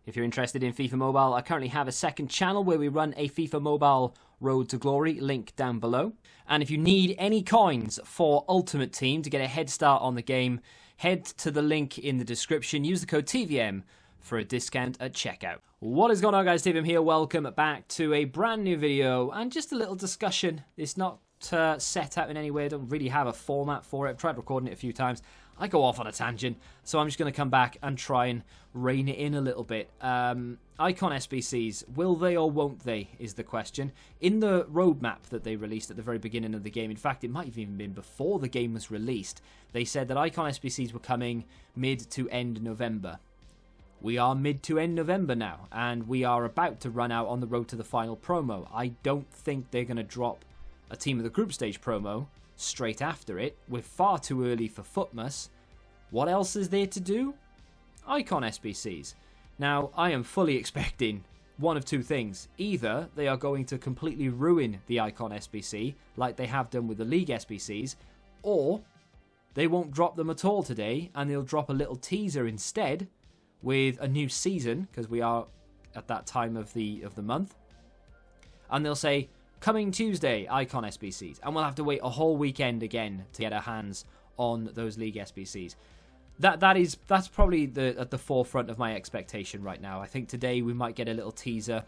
If you're interested in FIFA Mobile, I currently have a second channel where we run a FIFA Mobile Road to Glory, link down below. And if you need any coins for Ultimate Team to get a head start on the game, head to the link in the description. Use the code TVM for a discount at checkout. What is going on, guys? TVM here. Welcome back to a brand new video and just a little discussion. It's not set out in any way. I don't really have a format for it. I've tried recording it a few times. I go off on a tangent, so I'm just going to come back and try and rein it in a little bit. Icon SBCs, will they or won't they, is the question. In the roadmap that they released at the very beginning of the game, in fact, it might have even been before the game was released, they said that Icon SBCs were coming mid to end November. We are mid to end November now, and we are about to run out on the road to the final promo. I don't think they're going to drop a Team of the Group Stage promo straight after it. We're far too early for Footmas. What else is there to do? Icon SBCs. Now, I am fully expecting one of two things. Either they are going to completely ruin the Icon SBC, like they have done with the League SBCs, or they won't drop them at all today, and they'll drop a little teaser instead with a new season, because we are at that time of the month, and they'll say, coming Tuesday, Icon SBCs. And we'll have to wait a whole weekend again to get our hands on those League SBCs. That's probably at the forefront of my expectation right now. I think today we might get a little teaser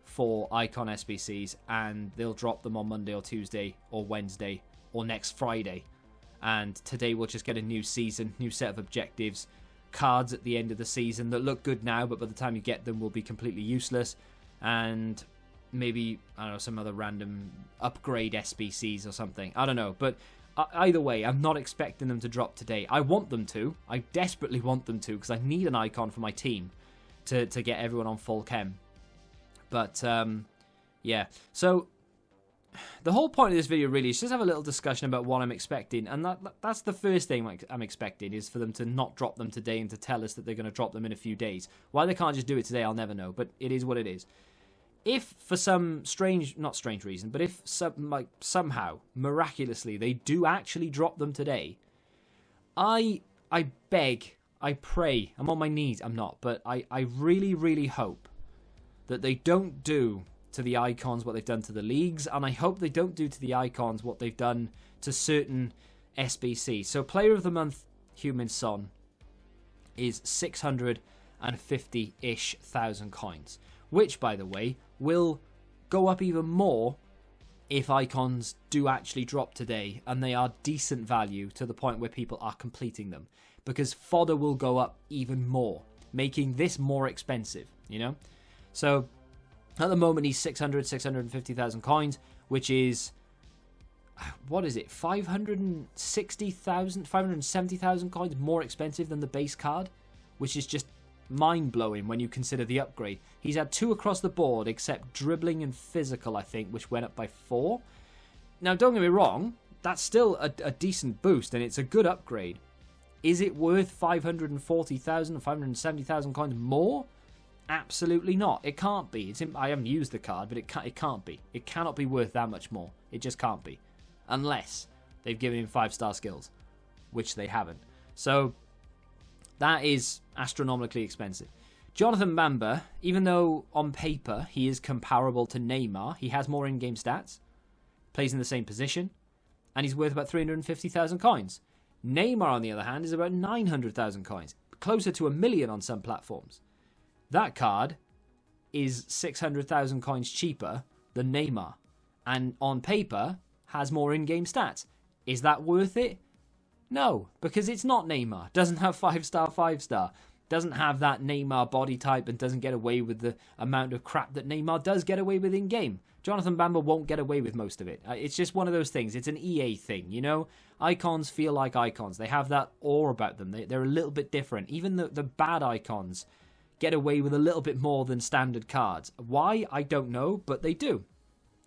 for Icon SBCs, and they'll drop them on Monday or Tuesday or Wednesday or next Friday. And today we'll just get a new season, new set of objectives, cards at the end of the season that look good now, but by the time you get them will be completely useless. And maybe, I don't know, some other random upgrade SBCs or something. I don't know. But either way, I'm not expecting them to drop today. I want them to. I desperately want them to, because I need an icon for my team to get everyone on full chem. But, yeah. So, the whole point of this video really is just have a little discussion about what I'm expecting. And that's the first thing I'm expecting, is for them to not drop them today and to tell us that they're going to drop them in a few days. Why they can't just do it today, I'll never know. But it is what it is. If for some not strange reason, but if somehow, miraculously, they do actually drop them today, I beg, I pray, I'm on my knees, I'm not, but I really, really hope that they don't do to the icons what they've done to the leagues, and I hope they don't do to the icons what they've done to certain SBCs. So Player of the Month, Heung-min Son, is 650-ish thousand coins, which, by the way, will go up even more if icons do actually drop today and they are decent value to the point where people are completing them, because fodder will go up even more, making this more expensive, you know? So at the moment he's 650,000 coins, which is, what is it, 570,000 coins more expensive than the base card, which is just mind-blowing when you consider the upgrade. He's had 2 across the board, except dribbling and physical, I think, which went up by 4. Now, don't get me wrong, that's still a decent boost, and it's a good upgrade. Is it worth 540,000 or 570,000 coins more? Absolutely not. It can't be. I haven't used the card, but it can't be. It cannot be worth that much more. It just can't be. Unless they've given him 5-star skills, which they haven't. So that is astronomically expensive. Jonathan Bamba, even though on paper he is comparable to Neymar, he has more in-game stats, plays in the same position, and he's worth about 350,000 coins. Neymar, on the other hand, is about 900,000 coins, closer to 1 million on some platforms. That card is 600,000 coins cheaper than Neymar, and on paper has more in-game stats. Is that worth it? No, because it's not Neymar. Doesn't have 5-star, doesn't have that Neymar body type, and doesn't get away with the amount of crap that Neymar does get away with in-game. Jonathan Bamba won't get away with most of it. It's just one of those things. It's an EA thing, you know? Icons feel like icons. They have that aura about them. They're a little bit different. Even the bad icons get away with a little bit more than standard cards. Why? I don't know, but they do.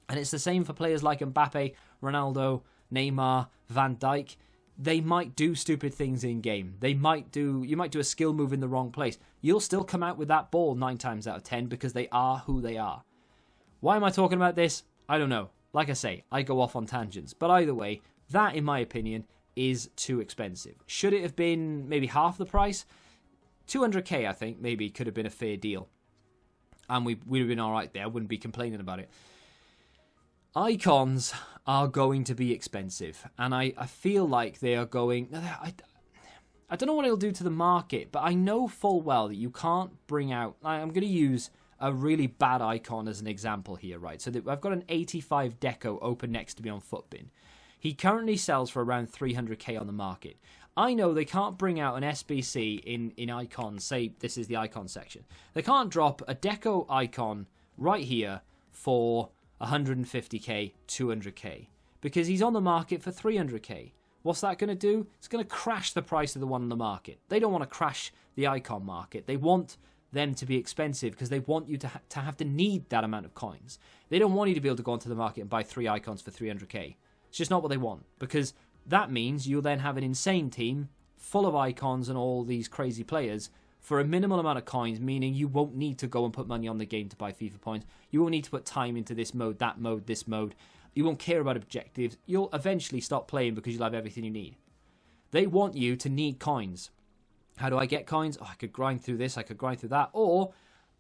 And it's the same for players like Mbappe, Ronaldo, Neymar, Van Dijk. They might do stupid things in game. You might do a skill move in the wrong place. You'll still come out with that ball 9 times out of 10 because they are who they are. Why am I talking about this? I don't know. Like I say, I go off on tangents. But either way, that, in my opinion, is too expensive. Should it have been maybe half the price? 200k, I think, maybe could have been a fair deal. And we'd have been all right there. I wouldn't be complaining about it. Icons are going to be expensive. And I feel like they are going... I don't know what it'll do to the market, but I know full well that you can't bring out... I'm going to use a really bad icon as an example here, right? So I've got an 85 Deco open next to me on Footbin. He currently sells for around 300k on the market. I know they can't bring out an SBC in icons. Say this is the icon section. They can't drop a Deco icon right here for 150k, 200k. Because he's on the market for 300k. What's that going to do? It's going to crash the price of the one on the market. They don't want to crash the icon market. They want them to be expensive because they want you to have to need that amount of coins. They don't want you to be able to go onto the market and buy 3 icons for 300k. It's just not what they want, because that means you'll then have an insane team full of icons and all these crazy players for a minimal amount of coins, meaning you won't need to go and put money on the game to buy FIFA points. You won't need to put time into this mode, that mode, this mode. You won't care about objectives. You'll eventually stop playing because you'll have everything you need. They want you to need coins. How do I get coins? Oh, I could grind through this, I could grind through that, or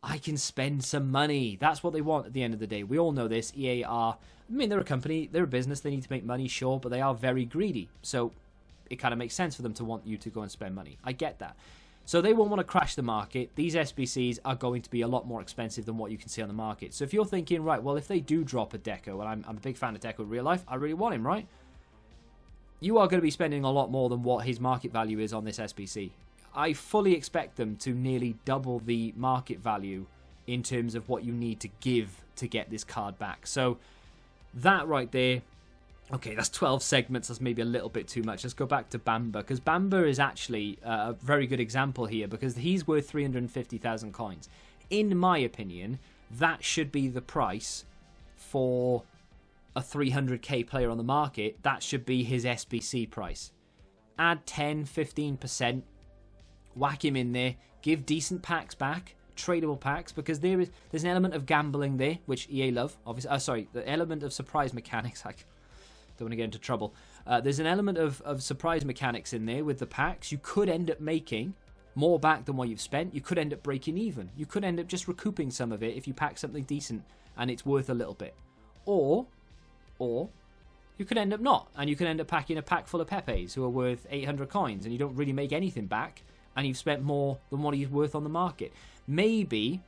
I can spend some money. That's what they want at the end of the day. We all know this. EA are, I mean, they're a company, they're a business, they need to make money, sure, but they are very greedy. So it kind of makes sense for them to want you to go and spend money. I get that. So they won't want to crash the market. These SBCs are going to be a lot more expensive than what you can see on the market. So if you're thinking, right, well, if they do drop a Deco, and I'm a big fan of Deco in real life, I really want him, right? You are going to be spending a lot more than what his market value is on this SBC. I fully expect them to nearly double the market value in terms of what you need to give to get this card back. So that right there, okay, that's 12 segments. That's maybe a little bit too much. Let's go back to Bamba, because Bamba is actually a very good example here because he's worth 350,000 coins. In my opinion, that should be the price for a 300k player on the market. That should be his SBC price. Add 10, 15%. Whack him in there, give decent packs back, tradable packs, because there's an element of gambling there, which EA love, obviously. Sorry, the element of surprise mechanics. I don't want to get into trouble. There's an element of surprise mechanics in there with the packs. You could end up making more back than what you've spent. You could end up breaking even. You could end up just recouping some of it if you pack something decent and it's worth a little bit. Or you could end up not, and you could end up packing a pack full of Pepes who are worth 800 coins and you don't really make anything back, and you've spent more than what he's worth on the market. Maybe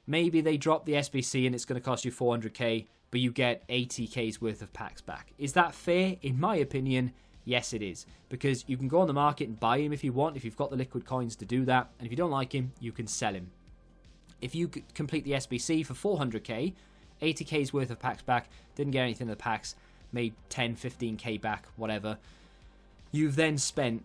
they drop the SBC and it's going to cost you 400k, but you get 80k's worth of packs back. Is that fair? In my opinion, yes it is. Because you can go on the market and buy him if you want, if you've got the liquid coins to do that, and if you don't like him, you can sell him. If you complete the SBC for 400k, 80k's worth of packs back, didn't get anything in the packs, made 10, 15k back, whatever, you've then spent,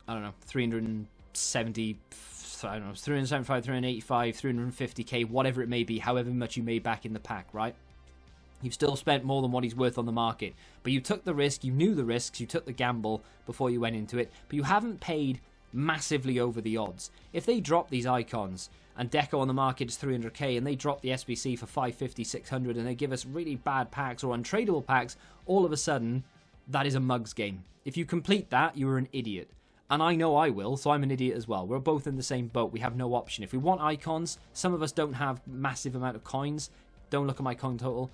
I don't know, 375, 385, 350k, whatever it may be, however much you made back in the pack, right? You've still spent more than what he's worth on the market. But you took the risk, you knew the risks, you took the gamble before you went into it, but you haven't paid massively over the odds. If they drop these icons, and Deco on the market is 300k, and they drop the SBC for 550, 600, and they give us really bad packs or untradeable packs, all of a sudden, that is a mugs game. If you complete that, you are an idiot. And I know I will, so I'm an idiot as well. We're both in the same boat. We have no option. If we want icons, some of us don't have massive amount of coins. Don't look at my coin total.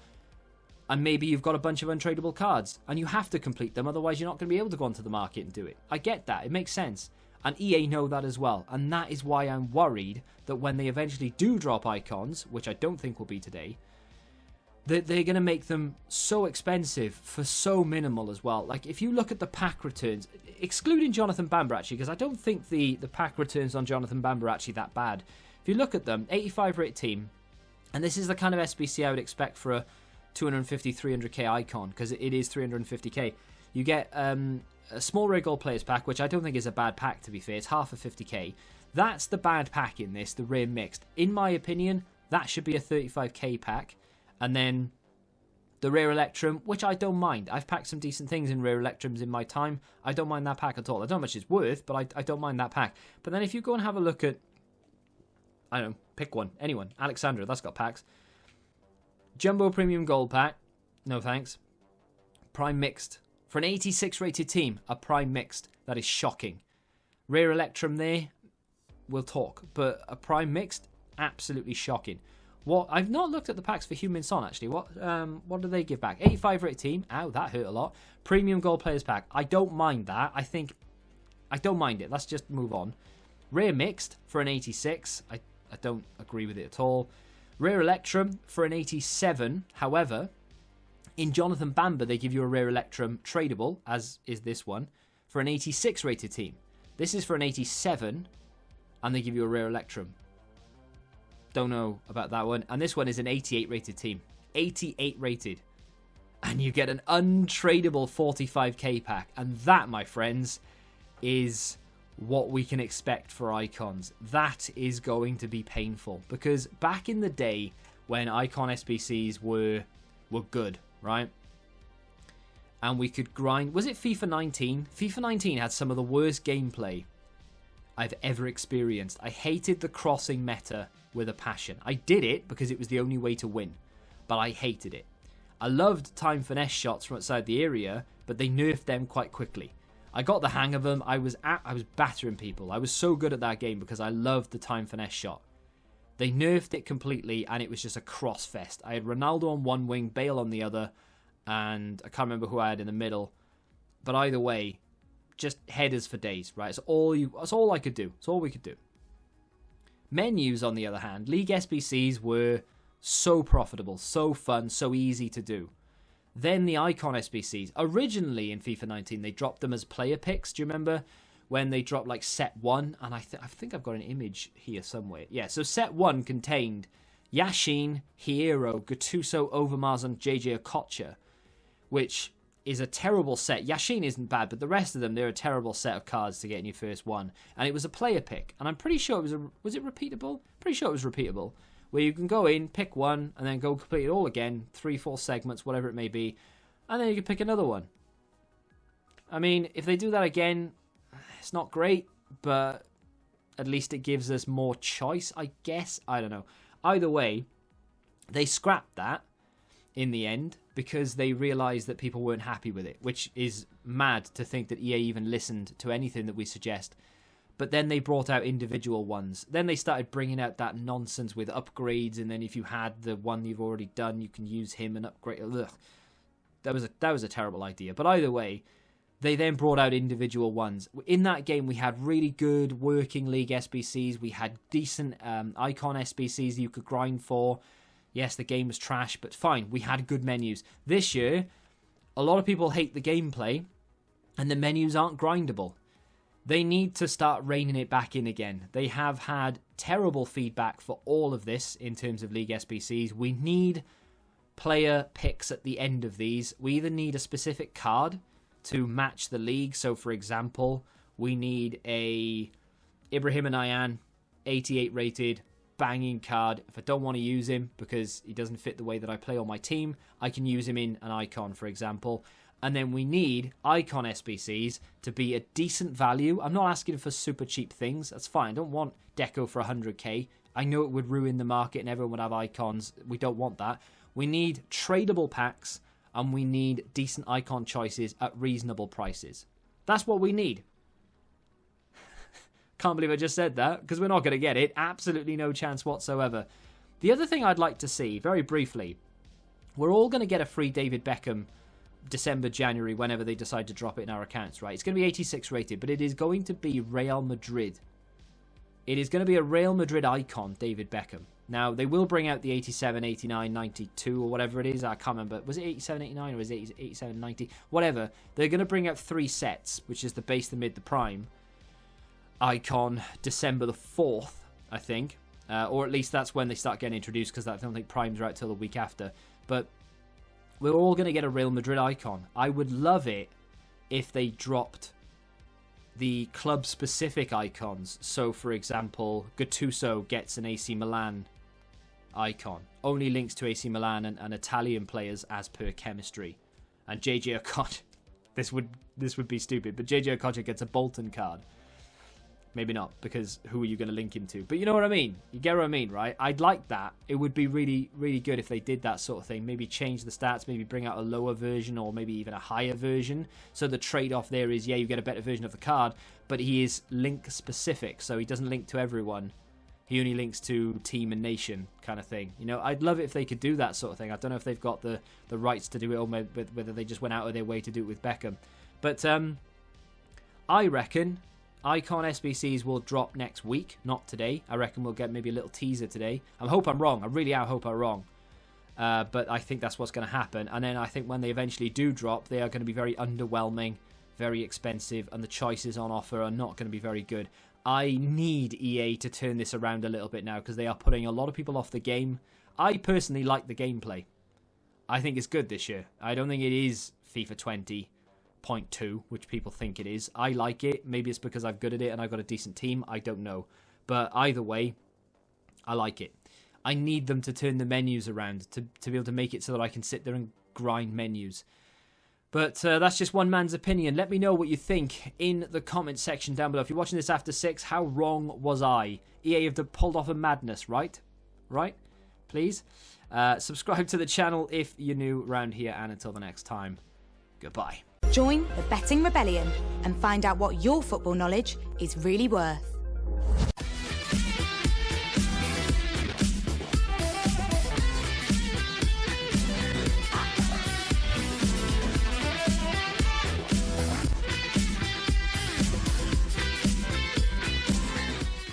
And maybe you've got a bunch of untradeable cards, and you have to complete them, otherwise you're not going to be able to go onto the market and do it. I get that. It makes sense. And EA know that as well. And that is why I'm worried that when they eventually do drop icons, which I don't think will be today, that they're going to make them so expensive for so minimal as well. Like, if you look at the pack returns, excluding Jonathan Bamba, actually, because I don't think the pack returns on Jonathan Bamba are actually that bad. If you look at them, 85 rate team, and this is the kind of SBC I would expect for a 250, 300k icon, because it is 350k. You get a small rare gold players pack, which I don't think is a bad pack, to be fair. It's half of 50k. That's the bad pack in this, the rare mixed. In my opinion, that should be a 35k pack. And then the rare Electrum, which I don't mind. I've packed some decent things in rare Electrums in my time. I don't mind that pack at all. I don't know how much it's worth, but I don't mind that pack. But then if you go and have a look at, I don't know, pick one, anyone. Alexandra, that's got packs. Jumbo Premium Gold pack, no thanks. Prime Mixed. For an 86 rated team, a Prime Mixed. That is shocking. Rare Electrum there, we'll talk. But a prime mixed, absolutely shocking. What I've not looked at the packs for Heung-min Son actually. What do they give back? 85 rated team. Ow, that hurt a lot. Premium gold players pack. I don't mind that. I don't mind it. Let's just move on. Rare mixed for an 86. I don't agree with it at all. Rare Electrum for an 87. However, in Jonathan Bamba, they give you a Rare Electrum tradable, as is this one, for an 86 rated team. This is for an 87, and they give you a Rare Electrum. Don't know about that one. And this one is an 88 rated team. 88 rated. And you get an untradeable 45k pack. And that, my friends, is what we can expect for icons. That is going to be painful. Because back in the day, when icon SBCs were good, right? And we could grind... Was it FIFA 19? FIFA 19 had some of the worst gameplay I've ever experienced. I hated the crossing meta with a passion. I did it because it was the only way to win, but I hated it. I loved time finesse shots from outside the area, but they nerfed them quite quickly. I got the hang of them. I was battering people. I was so good at that game because I loved the time finesse shot. They nerfed it completely, and it was just a cross fest. I had Ronaldo on one wing, Bale on the other, and I can't remember who I had in the middle. But either way, just headers for days, right? That's all I could do. That's all we could do. Menus, on the other hand, League SBCs were so profitable, so fun, so easy to do. Then the Icon SBCs. Originally in FIFA 19, they dropped them as player picks. Do you remember when they dropped like set 1? And I think I've got an image here somewhere. Yeah, so set 1 contained Yashin, Hierro, Gattuso, Overmars, and JJ Okocha, which is a terrible set. Yashin isn't bad, but the rest of them, they're a terrible set of cards to get in your first one. And it was a player pick. And I'm pretty sure it was it repeatable? Pretty sure it was repeatable. Where you can go in, pick one, and then go complete it all again. 3-4 segments, whatever it may be. And then you can pick another one. I mean, if they do that again, it's not great, but at least it gives us more choice, I guess. I don't know. Either way, they scrapped that in the end because they realized that people weren't happy with it, which is mad to think that EA even listened to anything that we suggest. But then they brought out individual ones. Then they started bringing out that nonsense with upgrades, and then if you had the one you've already done, you can use him and upgrade. Ugh. That was a terrible idea. But either way, they then brought out individual ones. In that game, we had really good working league SBCs. We had decent icon SBCs you could grind for. Yes, the game was trash, but fine. We had good menus. This year, a lot of people hate the gameplay, and the menus aren't grindable. They need to start reining it back in again. They have had terrible feedback for all of this in terms of League SBCs. We need player picks at the end of these. We either need a specific card to match the league. So, for example, we need a Ibrahim Anayan, 88 rated, banging card. If I don't want to use him because he doesn't fit the way that I play on my team, I can use him in an icon, for example. And then we need icon SBCs to be a decent value. I'm not asking for super cheap things. That's fine. I don't want Deco for 100k. I know it would ruin the market and everyone would have icons. We don't want that. We need tradable packs and we need decent icon choices at reasonable prices. That's what we need. Can't believe I just said that because we're not going to get it. Absolutely no chance whatsoever. The other thing I'd like to see, very briefly, we're all going to get a free David Beckham December, January, whenever they decide to drop it in our accounts, right? It's going to be 86 rated, but it is going to be Real Madrid. It is going to be a Real Madrid icon, David Beckham. Now, they will bring out the 87, 89, 92, or whatever it is. I can't remember. Was it 87, 89, or was it 87, 90? Whatever. They're going to bring out 3 sets, which is the base, the mid, the prime icon, December the 4th, I think. Or at least that's when they start getting introduced, because I don't think primes are out till the week after. But we're all going to get a Real Madrid icon. I would love it if they dropped the club-specific icons. So, for example, Gattuso gets an AC Milan icon. Only links to AC Milan and Italian players as per chemistry. And JJ Okocha, this would be stupid, but JJ Okocha gets a Bolton card. Maybe not, because who are you going to link him to? But you know what I mean? You get what I mean, right? I'd like that. It would be really, really good if they did that sort of thing. Maybe change the stats, maybe bring out a lower version or maybe even a higher version. So the trade-off there is, yeah, you get a better version of the card, but he is link specific, so he doesn't link to everyone. He only links to team and nation kind of thing. You know, I'd love it if they could do that sort of thing. I don't know if they've got the rights to do it, or whether they just went out of their way to do it with Beckham. But I reckon Icon SBCs will drop next week, not today. I reckon we'll get maybe a little teaser today. I hope I'm wrong. I really hope I'm wrong. But I think that's what's going to happen. And then I think when they eventually do drop, they are going to be very underwhelming, very expensive, and the choices on offer are not going to be very good. I need EA to turn this around a little bit now, because they are putting a lot of people off the game. I personally like the gameplay. I think it's good this year. I don't think it is FIFA 20.2, which people think it is. I like it. Maybe it's because I'm good at it and I've got a decent team. I don't know. But either way, I like it. I need them to turn the menus around to be able to make it so that I can sit there and grind menus. But that's just one man's opinion. Let me know what you think in the comment section down below. If you're watching this after 6, how wrong was I? EA have pulled off a madness, right? Right? Please. Subscribe to the channel if you're new around here. And until the next time, goodbye. Join the Betting Rebellion and find out what your football knowledge is really worth.